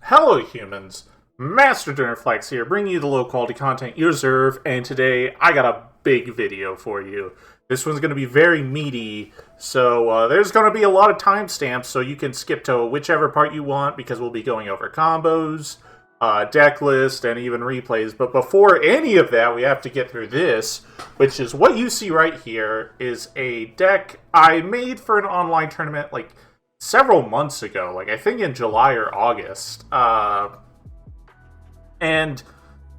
Hello humans, Master Dinnerflex here, bringing you the low quality content you deserve, and today I got a big video for you. This one's going to be very meaty, so there's going to be a lot of timestamps, so you can skip to whichever part you want, because we'll be going over combos, deck list, and even replays. But before any of that, we have to get through this, which is what you see right here, is a deck I made for an online tournament, like, several months ago, like I think in July or August. And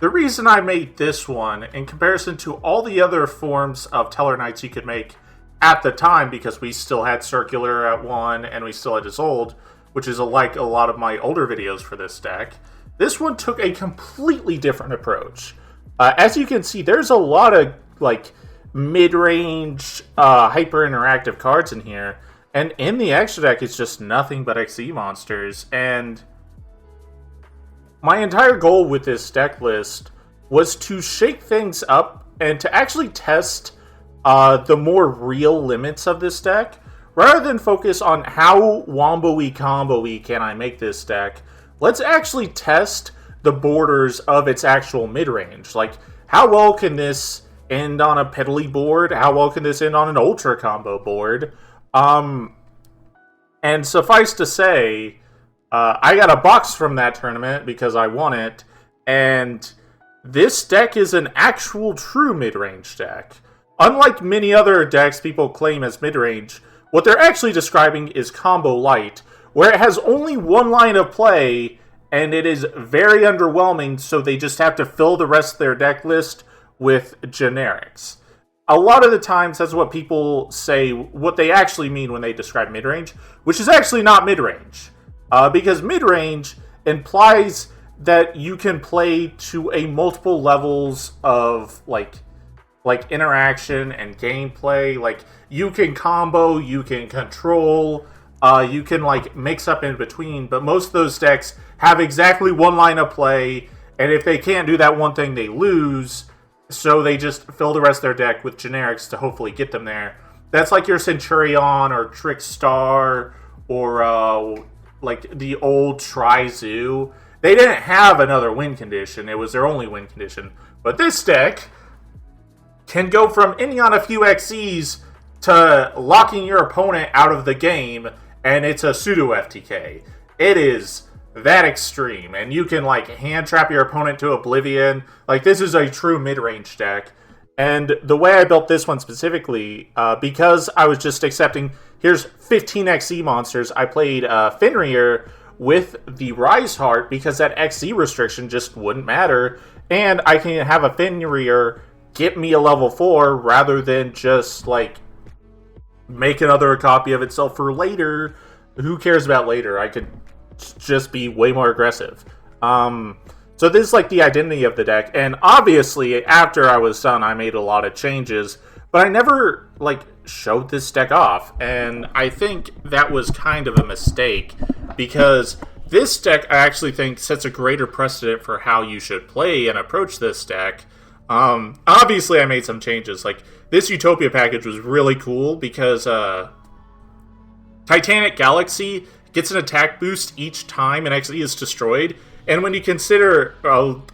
the reason I made this one, in comparison to all the other forms of Tellarknights you could make at the time, because we still had Circular at one, and we still had Isolde, which is like a lot of my older videos for this deck, this one took a completely different approach. As you can see, there's a lot of, like, mid-range, hyper-interactive cards in here. And in the extra deck, it's just nothing but XE monsters. And my entire goal with this deck list was to shake things up and to actually test the more real limits of this deck. Rather than focus on how wombo-y combo-y can I make this deck, let's actually test the borders of its actual mid-range. Like, how well can this end on a piddly board? How well can this end on an ultra combo board? And suffice to say, I got a box from that tournament because I won it, and this deck is an actual true mid-range deck. Unlike many other decks people claim as mid-range, what they're actually describing is combo light, where it has only one line of play, and it is very underwhelming, so they just have to fill the rest of their deck list with generics. A lot of the times, that's what people say, what they actually mean when they describe mid-range, which is actually not mid-range. Because mid-range implies that you can play to a multiple levels of, like interaction and gameplay. Like, you can combo, you can control, you can, like, mix up in between, but most of those decks have exactly one line of play, and if they can't do that one thing, they lose. So they just fill the rest of their deck with generics to hopefully get them there. That's like your Centurion or Trickstar or like the old Tri-Zoo. They didn't have another win condition. It was their only win condition. But this deck can go from ending on a few XEs to locking your opponent out of the game, and it's a pseudo FTK. It is that extreme, and you can, like, hand trap your opponent to oblivion. Like, this is a true mid-range deck. And the way I built this one specifically, because I was just accepting, here's 15 XE monsters, I played Fenrir with the Rise Heart, because that XE restriction just wouldn't matter, and I can have a Fenrir get me a level 4, rather than just, like, make another copy of itself for later. Who cares about later? I could just be way more aggressive. So this is like the identity of the deck, and obviously after I was done I made a lot of changes, but I never, like, showed this deck off, and I think that was kind of a mistake, because this deck I actually think sets a greater precedent for how you should play and approach this deck. Obviously I made some changes. Like, this Utopia package was really cool because Titanic Galaxy gets an attack boost each time an XE is destroyed. And when you consider,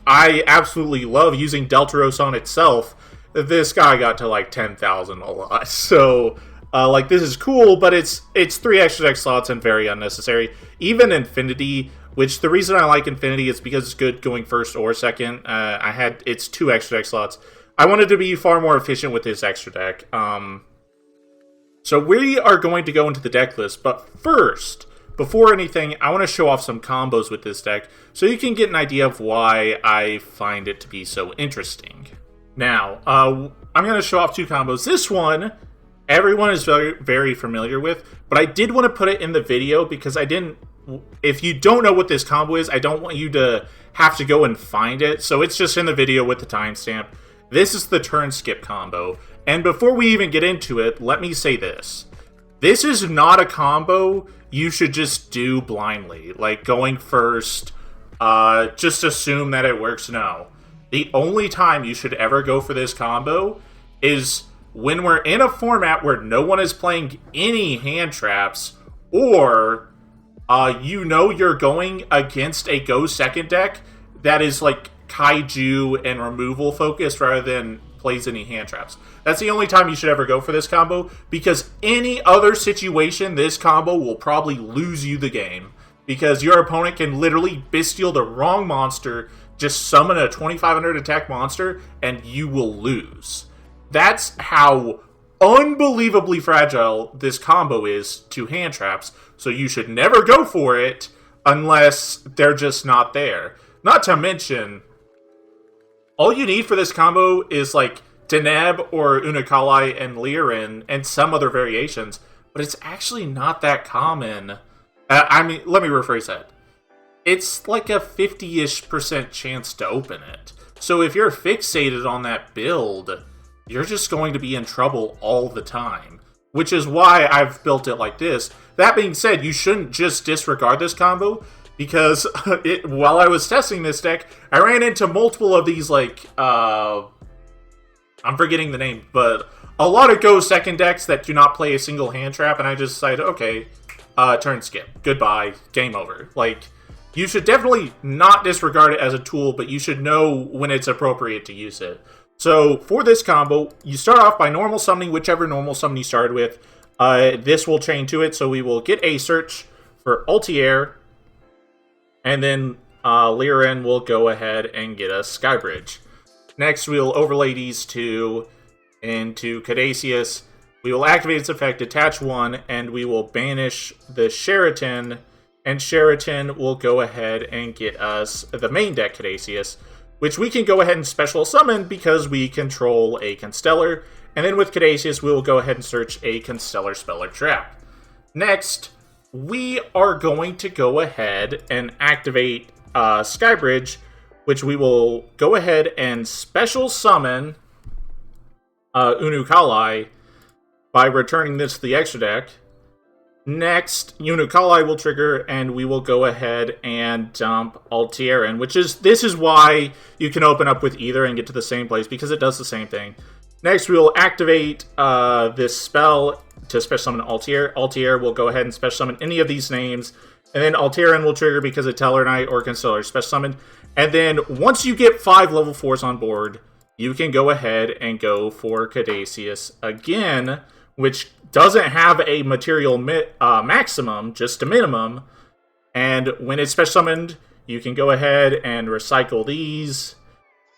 I absolutely love using Deltaros on itself, this guy got to like 10,000 a lot. So, like, this is cool, but it's 3 extra deck slots and very unnecessary. Even Infinity, which the reason I like Infinity is because it's good going first or second. It's 2 extra deck slots. I wanted to be far more efficient with this extra deck. So we are going to go into the deck list, but first, before anything, I want to show off some combos with this deck, so you can get an idea of why I find it to be so interesting. Now, I'm going to show off 2 combos. This one, everyone is very, very familiar with, but I did want to put it in the video because if you don't know what this combo is, I don't want you to have to go and find it, so it's just in the video with the timestamp. This is the Turnskip combo, and before we even get into it, let me say this. This is not a combo you should just do blindly, like going first, just assume that it works. No. The only time you should ever go for this combo is when we're in a format where no one is playing any hand traps, or you know you're going against a go second deck that is like kaiju and removal focused rather than plays any hand traps. That's the only time you should ever go for this combo, because any other situation, this combo will probably lose you the game. Because your opponent can literally bestial the wrong monster, just summon a 2500 attack monster, and you will lose. That's how unbelievably fragile this combo is to hand traps, so you should never go for it unless they're just not there. Not to mention, all you need for this combo is like Deneb or Unikali and Lirin and some other variations, but it's actually not that common. I mean, let me rephrase that. It's like a 50-ish% chance to open it. So if you're fixated on that build, you're just going to be in trouble all the time. Which is why I've built it like this. That being said, you shouldn't just disregard this combo, because while I was testing this deck, I ran into multiple of these, like, I'm forgetting the name, but a lot of go second decks that do not play a single hand trap, and I just decided, okay, Turnskip, goodbye, game over. Like, you should definitely not disregard it as a tool, but you should know when it's appropriate to use it. So, for this combo, you start off by normal summoning whichever normal summon you started with. This will chain to it, so we will get a search for Altier, and then Lirin will go ahead and get us Skybridge. Next, we'll overlay these two into Caduceus. We will activate its effect, attach one, and we will banish the Sheraton, and Sheraton will go ahead and get us the main deck Caduceus, which we can go ahead and special summon because we control a Constellar, and then with Caduceus, we will go ahead and search a Constellar Spell or Trap. Next, we are going to go ahead and activate Skybridge, which we will go ahead and special summon Unikali by returning this to the extra deck. Next, Unikali will trigger, and we will go ahead and dump Altier in, this is why you can open up with either and get to the same place, because it does the same thing. Next, we will activate this spell to special summon Altier. Altier will go ahead and special summon any of these names, and then Altier will trigger because of Tellarknight or Constellar special summon. And then, once you get 5 level 4s on board, you can go ahead and go for Caduceus again, which doesn't have a material maximum, just a minimum. And when it's special summoned, you can go ahead and recycle these.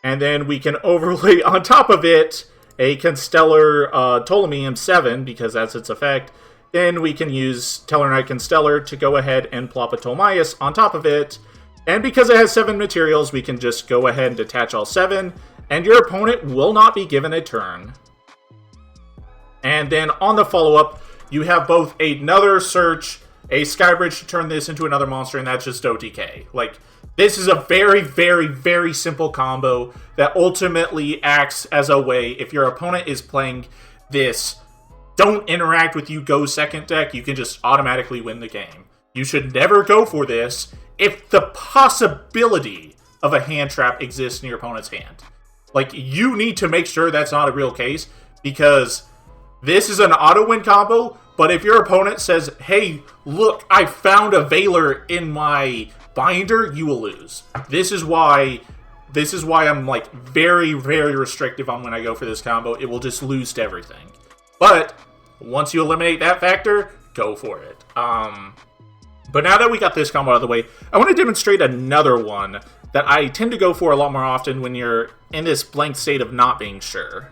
And then we can overlay on top of it a Constellar Ptolemy 7, because that's its effect. Then we can use Tellarknight Constellar to go ahead and plop a Ptolemaeus on top of it. And because it has 7 materials, we can just go ahead and detach all 7. And your opponent will not be given a turn. And then on the follow-up, you have both another search, a Skybridge to turn this into another monster, and that's just OTK. Like, this is a very, very, very simple combo that ultimately acts as a way, if your opponent is playing this don't interact with you go second deck, you can just automatically win the game. You should never go for this if the possibility of a hand trap exists in your opponent's hand. Like, you need to make sure that's not a real case, because this is an auto-win combo, but if your opponent says, hey, look, I found a Veiler in my binder, you will lose. This is why I'm, like, very, very restrictive on when I go for this combo. It will just lose to everything. But once you eliminate that factor, go for it. But now that we got this combo out of the way, I want to demonstrate another one that I tend to go for a lot more often when you're in this blank state of not being sure.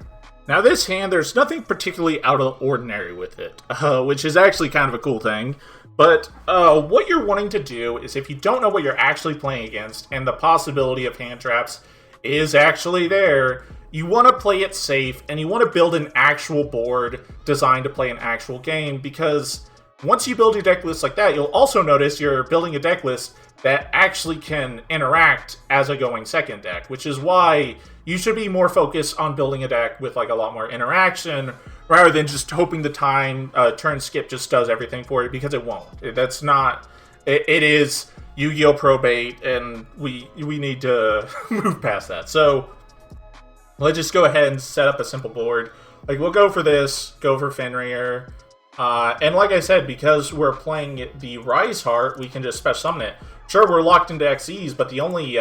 Now this hand, there's nothing particularly out of the ordinary with it, which is actually kind of a cool thing. But what you're wanting to do is, if you don't know what you're actually playing against, and the possibility of hand traps is actually there, you want to play it safe, and you want to build an actual board designed to play an actual game, because once you build your deck list like that, you'll also notice you're building a deck list that actually can interact as a going second deck, which is why you should be more focused on building a deck with like a lot more interaction, rather than just hoping the Turnskip just does everything for you, because it won't. That's not... It is Yu-Gi-Oh! Probate, and we need to move past that. So let's just go ahead and set up a simple board. Like, we'll go for this, go for Fenrir, And like I said, because we're playing the Rise Heart, we can just special summon it. Sure, we're locked into XEs, but the only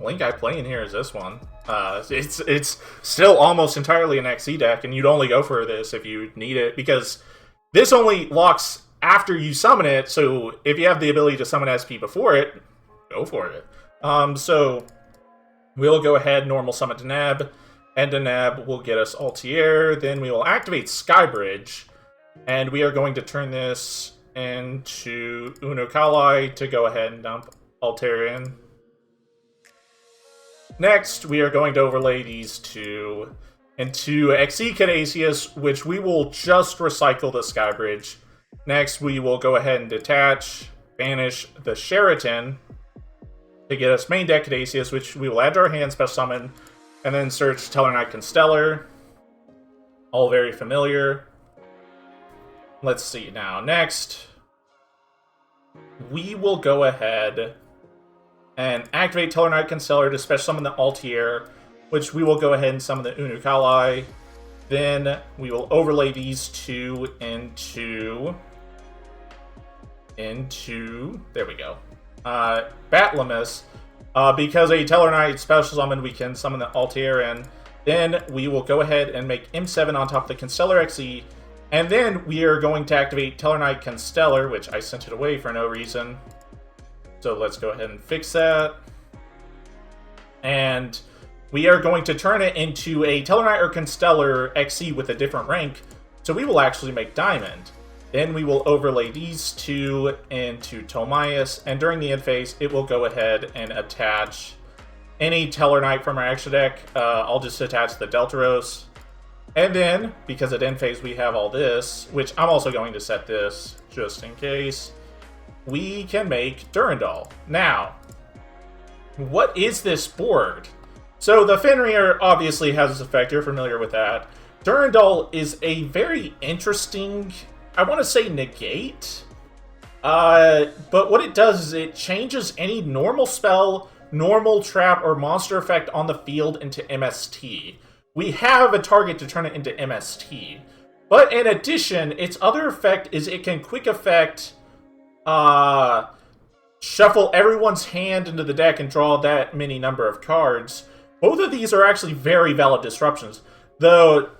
link I play in here is this one. It's still almost entirely an XE deck, and you'd only go for this if you need it, because this only locks after you summon it, so if you have the ability to summon SP before it, go for it. So we'll go ahead, normal summon Deneb, and Deneb will get us Altier, then we will activate Skybridge, and we are going to turn this into Unokalai to go ahead and dump Altarian. Next, we are going to overlay these two into XE Caduceus, which we will just recycle the Skybridge. Next, we will go ahead and detach, banish the Sheraton to get us main deck Caduceus, which we will add to our hand, special summon, and then search Tellarknight Constellar. All very familiar. Let's see now. Next, we will go ahead and activate Tellarknight Constellar to special summon the Altier, which we will go ahead and summon the Unokalai. Then we will overlay these two into there we go. Batlamus. Because a Tellarknight special summon, we can summon the Altier in. Then we will go ahead and make M7 on top of the Constellar XE. And then we are going to activate Tellarknight Constellar, which I sent it away for no reason. So let's go ahead and fix that. And we are going to turn it into a Tellarknight or Constellar XE with a different rank. So we will actually make Diamond. Then we will overlay these two into Tomias. And during the end phase, it will go ahead and attach any Tellarknight from our extra deck. I'll just attach the Deltaros. And then, because at end phase we have all this, which I'm also going to set this just in case, we can make Durandal. Now, what is this board? So the Fenrir obviously has this effect, you're familiar with that. Durandal is a very interesting, I want to say negate, but what it does is it changes any normal spell, normal trap, or monster effect on the field into MST. We have a target to turn it into MST. But in addition, its other effect is it can quick effect shuffle everyone's hand into the deck and draw that many number of cards. Both of these are actually very valid disruptions. The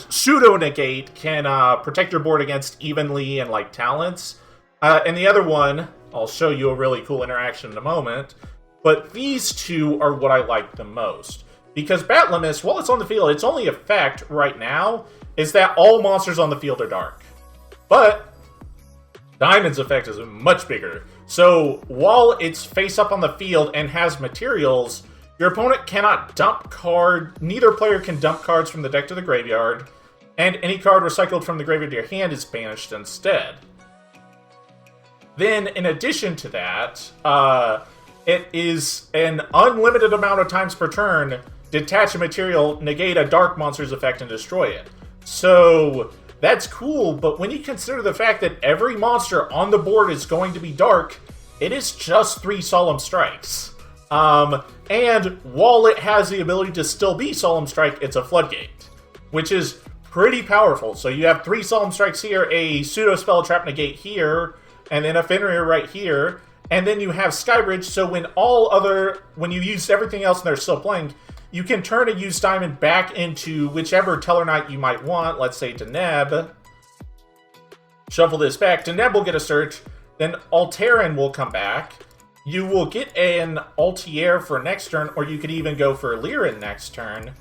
pseudo-negate can protect your board against evenly and like talents. And the other one, I'll show you a really cool interaction in a moment. But these two are what I like the most. Because Batlamus, while it's on the field, its only effect right now is that all monsters on the field are dark. But Diamond's effect is much bigger. So while it's face up on the field and has materials, your opponent cannot dump card. Neither player can dump cards from the deck to the graveyard, and any card recycled from the graveyard to your hand is banished instead. Then, in addition to that, it is an unlimited amount of times per turn. Detach a material, negate a dark monster's effect, and destroy it. So that's cool, but when you consider the fact that every monster on the board is going to be dark, it is just 3 Solemn Strikes. And while it has the ability to still be Solemn Strike, it's a Floodgate, which is pretty powerful. So you have 3 Solemn Strikes here, a Pseudo Spell Trap Negate here, and then a Fenrir right here, and then you have Skybridge, so when you use everything else and they're still playing, you can turn a used diamond back into whichever Tellarknight you might want, let's say Deneb. Shuffle this back. Deneb will get a search, then Altarian will come back. You will get an Altier for next turn, or you could even go for Lyran next turn.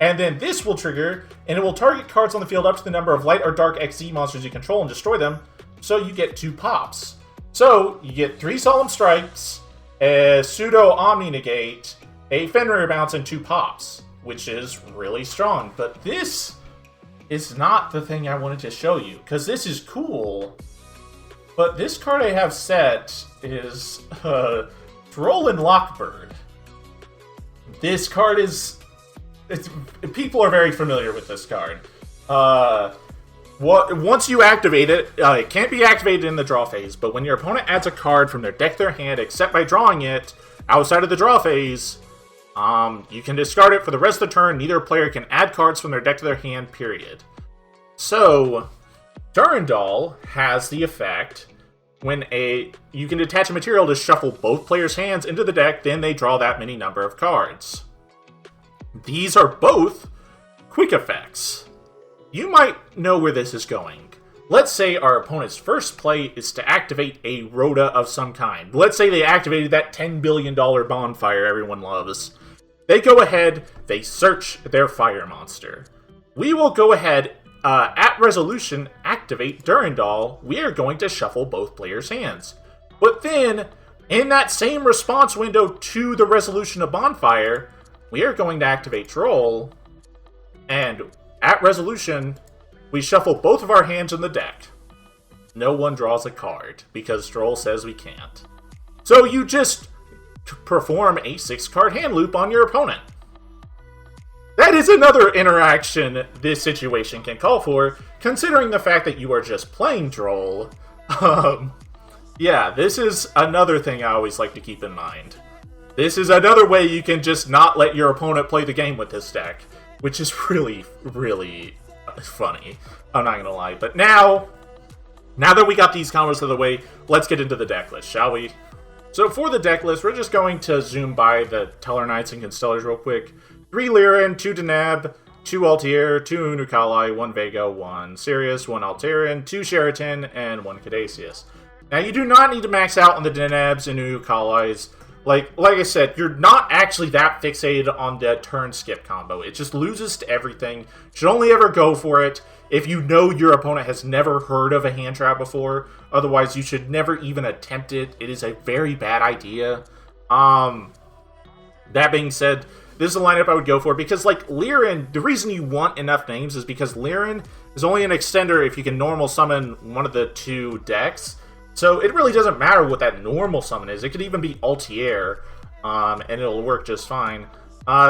And then this will trigger, and it will target cards on the field up to the number of light or dark XZ monsters you control and destroy them, so you get 2 pops. So, you get 3 Solemn Strikes, a Pseudo Omni Negate, a Fenrir Bounce, and 2 pops, which is really strong. But this is not the thing I wanted to show you, because this is cool, but this card I have set is Droll and Lockbird. This card is... people are very familiar with this card. Once you activate it, it can't be activated in the draw phase, but when your opponent adds a card from their deck to their hand, except by drawing it outside of the draw phase, you can discard it for the rest of the turn. Neither player can add cards from their deck to their hand, period. So, Durandal has the effect when you can attach a material to shuffle both players' hands into the deck, then they draw that many number of cards. These are both quick effects. You might know where this is going. Let's say our opponent's first play is to activate a Rhoda of some kind. Let's say they activated that $10 billion bonfire everyone loves. They go ahead, they search their fire monster. We will go ahead, at resolution, activate Durandal. We are going to shuffle both players' hands. But then, in that same response window to the resolution of bonfire, we are going to activate Troll, and at resolution, we shuffle both of our hands in the deck. No one draws a card, because Troll says we can't. So you just perform a 6-card hand loop on your opponent. That is another interaction this situation can call for, considering the fact that you are just playing Troll. Yeah, this is another thing I always like to keep in mind. This is another way you can just not let your opponent play the game with this deck, which is really, really funny. I'm not gonna lie. But now that we got these combos out of the way, let's get into the deck list, shall we? So for the deck list, we're just going to zoom by the Tellarknights and Constellars real quick. 3 Lyran, 2 Deneb, 2 Altier, 2 Unukalai, 1 Vega, 1 Sirius, 1 Alteran, 2 Sheraton, and 1 Caduceus. Now you do not need to max out on the Denebs and Unukalais. Like I said, you're not actually that fixated on the Turnskip combo. It just loses to everything. Should only ever go for it if you know your opponent has never heard of a hand trap before. Otherwise, you should never even attempt it. It is a very bad idea. That being said, this is a lineup I would go for because, like, Lyran, the reason you want enough names is because Lyran is only an extender if you can normal summon one of the 2 decks. So it really doesn't matter what that normal summon is. It could even be Altier, and it'll work just fine.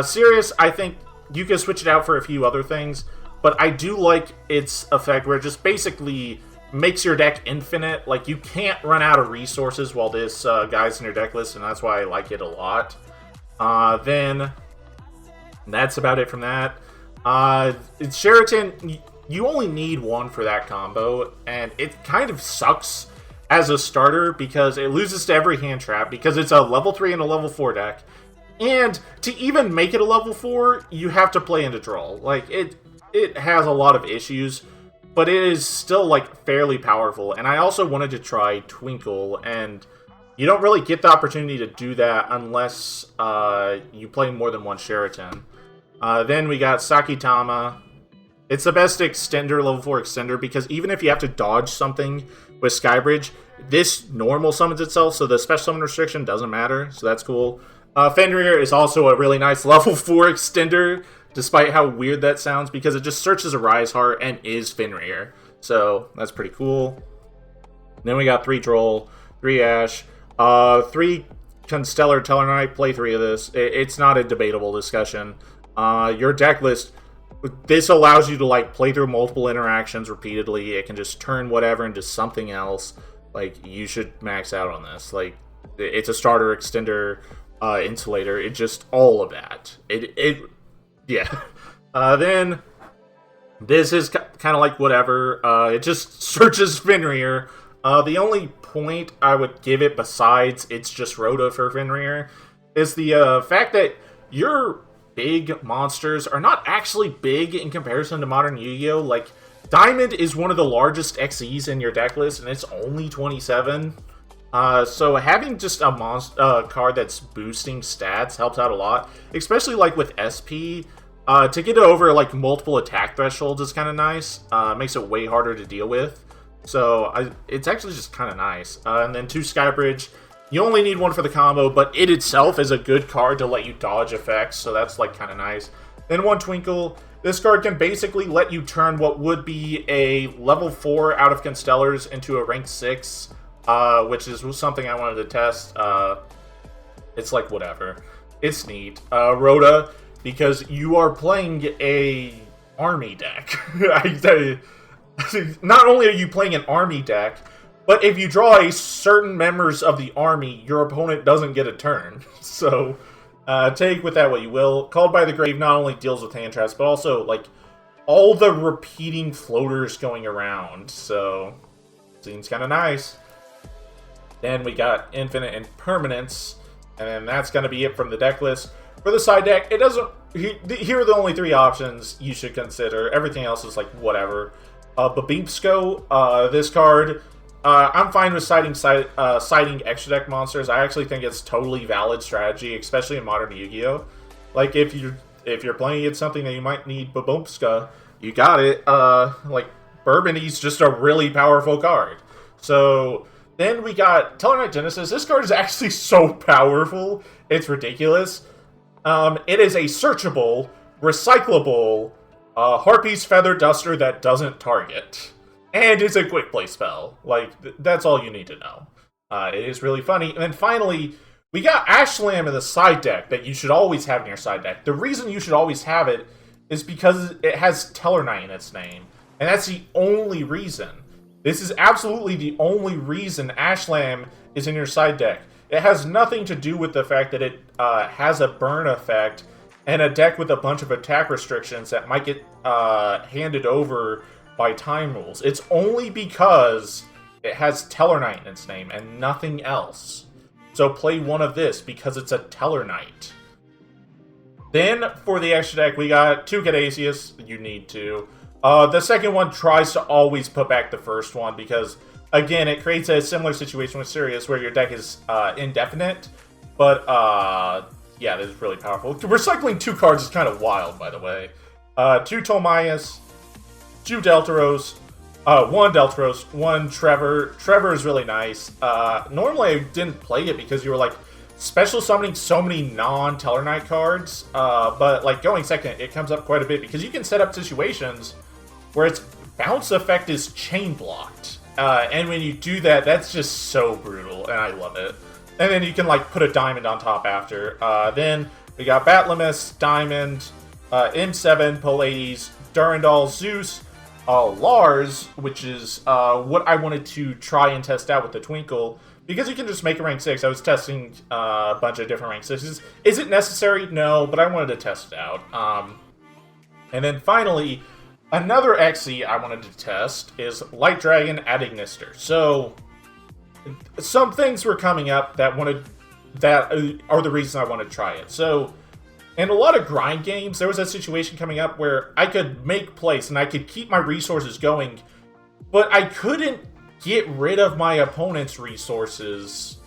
Sirius, I think you can switch it out for a few other things, but I do like its effect where it just basically makes your deck infinite. Like, you can't run out of resources while this guy's in your deck list, and that's why I like it a lot. Then, that's about it from that. Sheraton, you only need 1 for that combo, and it kind of sucks as a starter because it loses to every hand trap because it's a level 3 and a level 4 deck. And to even make it a level 4, you have to play into Troll. Like, it has a lot of issues, but it is still, like, fairly powerful. And I also wanted to try Twinkle, and you don't really get the opportunity to do that unless you play more than 1 Sheraton. Then we got Sakitama. It's the best extender, level 4 extender, because even if you have to dodge something with Skybridge, this normal summons itself, so the special summon restriction doesn't matter, so that's cool. Fenrir is also a really nice level 4 extender, despite how weird that sounds, because it just searches a Rise Heart and is Fenrir. So that's pretty cool. Then we got 3 Troll, 3 Ash, 3 Constellar Tellarknight, play 3 of this. It's not a debatable discussion. Your deck list, this allows you to, like, play through multiple interactions repeatedly. It can just turn whatever into something else. Like, you should max out on this. Like, it's a starter, extender, insulator. It just, all of that. Yeah. Then, this is kind of like whatever. It just searches Fenrir. The only point I would give it, besides it's just Rhoda for Fenrir, is the fact that your big monsters are not actually big in comparison to modern Yu-Gi-Oh! Like, Diamond is one of the largest XEs in your deck list, and it's only 27. So having just a card that's boosting stats helps out a lot, especially, like, with SP. To get it over, like, multiple attack thresholds is kind of nice. Makes it way harder to deal with. So it's actually just kind of nice. And then 2 Skybridge. You only need 1 for the combo, but it itself is a good card to let you dodge effects, so that's, like, kind of nice. Then 1 Twinkle. This card can basically let you turn what would be a level 4 out of Constellars into a rank 6, which is something I wanted to test. It's like, whatever. It's neat. Rhoda, because you are playing a army deck. Not only are you playing an army deck, but if you draw a certain members of the army, your opponent doesn't get a turn. So, take with that what you will. Called by the Grave not only deals with hand traps, but also, like, all the repeating floaters going around, so seems kind of nice. Then we got Infinite Impermanence, and then that's going to be it from the deck list. For the side deck, it doesn't... Here are the only 3 options you should consider. Everything else is like, whatever. Babimsko, this card... I'm fine with citing extra deck monsters. I actually think it's totally valid strategy, especially in modern Yu-Gi-Oh! Like, if you're playing against something that you might need Babimska, you got it. Like, Burgundy's just a really powerful card. So, then we got Tellarknight Genesis. This card is actually so powerful, it's ridiculous. It is a searchable, recyclable, Harpy's Feather Duster that doesn't target. And it's a quick play spell. Like, that's all you need to know. It is really funny. And then finally, we got Ashlam in the side deck that you should always have in your side deck. The reason you should always have it is because it has Tellarknight in its name. And that's the only reason. This is absolutely the only reason Ashlam is in your side deck. It has nothing to do with the fact that it has a burn effect and a deck with a bunch of attack restrictions that might get handed over by time rules. It's only because it has Tellarknight in its name and nothing else. So play one of this because it's a Tellarknight. Then for the extra deck, we got 2 Caduceus. You need to. The second one tries to always put back the first one because, again, it creates a similar situation with Sirius where your deck is indefinite. But, yeah, this is really powerful. Recycling 2 cards is kind of wild, by the way. 2 Tolmaias, 2 Deltaros, 1 Deltaros, 1 Trevor. Trevor is really nice. Normally I didn't play it because you were like special summoning so many non-Tellarknight cards, but like going second, it comes up quite a bit because you can set up situations where its bounce effect is chain blocked. And when you do that, that's just so brutal, and I love it. And then you can like put a diamond on top after. Then we got Batlamus, Diamond, M7, Pallades, Durandal, Zeus, Lars, which is what I wanted to try and test out with the Twinkle, because you can just make a rank 6. I was testing a bunch of different rank 6s. Is it necessary? No, but I wanted to test it out. And then finally, another XE I wanted to test is Light Dragon at Ignister. So, some things were coming up that are the reason I wanted to try it. So, in a lot of grind games, there was a situation coming up where I could make plays and I could keep my resources going, but I couldn't get rid of my opponent's resources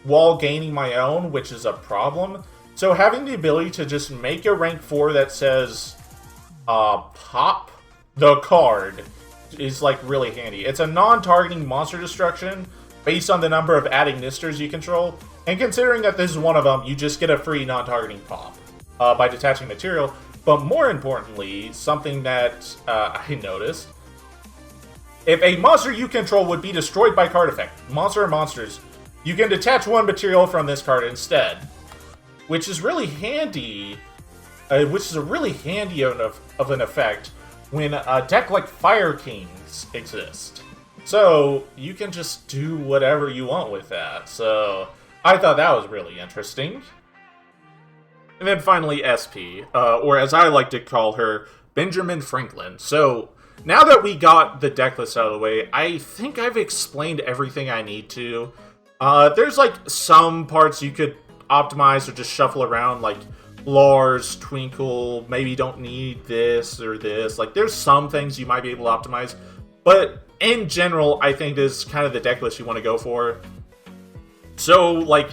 while gaining my own, which is a problem. So having the ability to just make a rank 4 that says, pop the card is like really handy. It's a non-targeting monster destruction based on the number of ad Ignisters you control, and considering that this is one of them, you just get a free non-targeting pop. By detaching material, but more importantly, something that I noticed, if a monster you control would be destroyed by card effect, monster or monsters, you can detach 1 material from this card instead, which is really handy, which is a really handy of an effect when a deck like Fire Kings exists. So you can just do whatever you want with that, so I thought that was really interesting. And then finally, SP, or as I like to call her, Benjamin Franklin. So, now that we got the deck list out of the way, I think I've explained everything I need to. There's like some parts you could optimize or just shuffle around, like Lars, Twinkle, maybe don't need this or this. Like, there's some things you might be able to optimize. But in general, I think this is kind of the deck list you want to go for. So, like,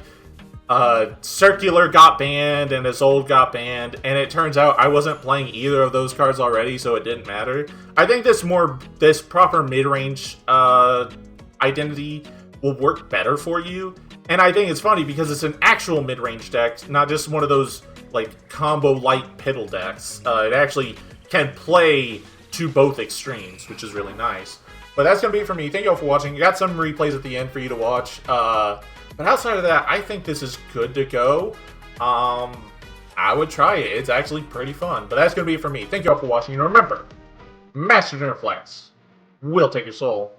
Circular got banned and Isolde got banned, and it turns out I wasn't playing either of those cards already, so it didn't matter. I think this proper mid-range identity will work better for you, and I think it's funny because it's an actual mid-range deck, not just one of those like combo light piddle decks. It actually can play to both extremes, which is really nice. But that's gonna be it for me. Thank you all for watching. I got some replays at the end for you to watch. But outside of that, I think this is good to go. I would try it. It's actually pretty fun. But that's going to be it for me. Thank you all for watching. And remember, Master Nerflex will take your soul.